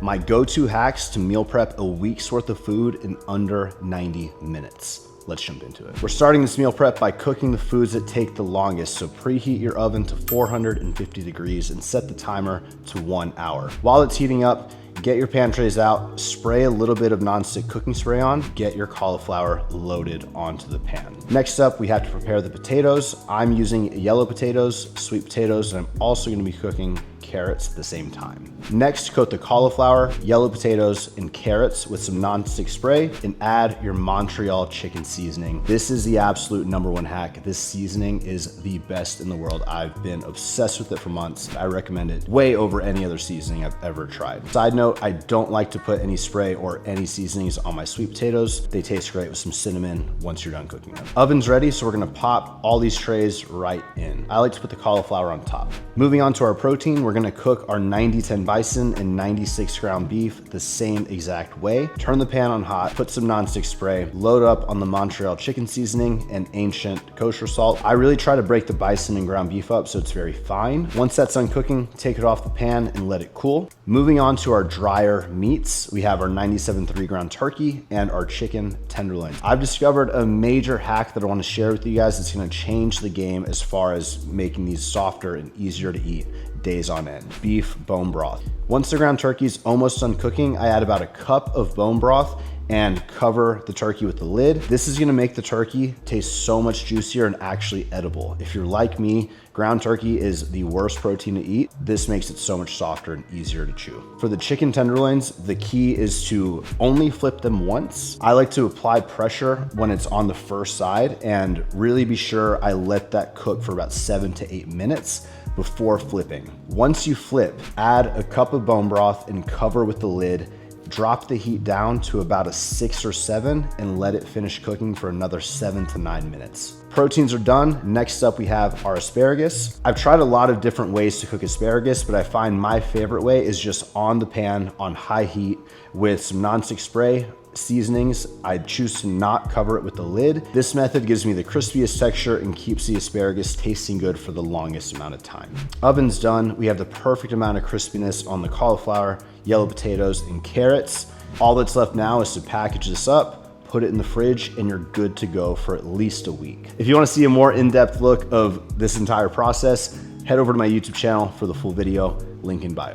My go-to hacks to meal prep a week's worth of food in under 90 minutes. Let's jump into it. We're starting this meal prep by cooking the foods that take the longest. So preheat your oven to 450 degrees and set the timer to 1 hour. While it's heating up, get your pan trays out, spray a little bit of nonstick cooking spray on, get your cauliflower loaded onto the pan. Next up, we have to prepare the potatoes. I'm using yellow potatoes, sweet potatoes, and I'm also gonna be cooking carrots at the same time. Next, coat the cauliflower, yellow potatoes, and carrots with some nonstick spray and add your Montreal chicken seasoning. This is the absolute #1 hack. This seasoning is the best in the world. I've been obsessed with it for months. I recommend it way over any other seasoning I've ever tried. Side note, I don't like to put any spray or any seasonings on my sweet potatoes. They taste great with some cinnamon once you're done cooking them. Oven's ready, so we're gonna pop all these trays right in. I like to put the cauliflower on top. Moving on to our protein, we're gonna cook our 90-10 bison and 96 ground beef the same exact way. Turn the pan on hot, put some nonstick spray, load up on the Montreal chicken seasoning and ancient kosher salt. I really try to break the bison and ground beef up so it's very fine. Once that's done cooking, take it off the pan and let it cool. Moving on to our drier meats, we have our 97 3-ground turkey and our chicken tenderloins. I've discovered a major hack that I want to share with you guys that's going to change the game as far as making these softer and easier to eat days on end. Beef bone broth. Once the ground turkey is almost done cooking, I add about a cup of bone broth and cover the turkey with the lid. This is gonna make the turkey taste so much juicier and actually edible. If you're like me, ground turkey is the worst protein to eat. This makes it so much softer and easier to chew. For the chicken tenderloins, the key is to only flip them once. I like to apply pressure when it's on the first side and really be sure I let that cook for about 7 to 8 minutes before flipping. Once you flip, add a cup of bone broth and cover with the lid. Drop the heat down to about a 6 or 7 and let it finish cooking for another 7 to 9 minutes. Proteins are done. Next up, we have our asparagus. I've tried a lot of different ways to cook asparagus, but I find my favorite way is just on the pan on high heat with some nonstick spray, seasonings. I choose to not cover it with the lid. This method gives me the crispiest texture and keeps the asparagus tasting good for the longest amount of time. Oven's done. We have the perfect amount of crispiness on the cauliflower, yellow potatoes, and carrots. All that's left now is to package this up, put it in the fridge, and you're good to go for at least a week. If you want to see a more in-depth look of this entire process, head over to my YouTube channel for the full video, link in bio.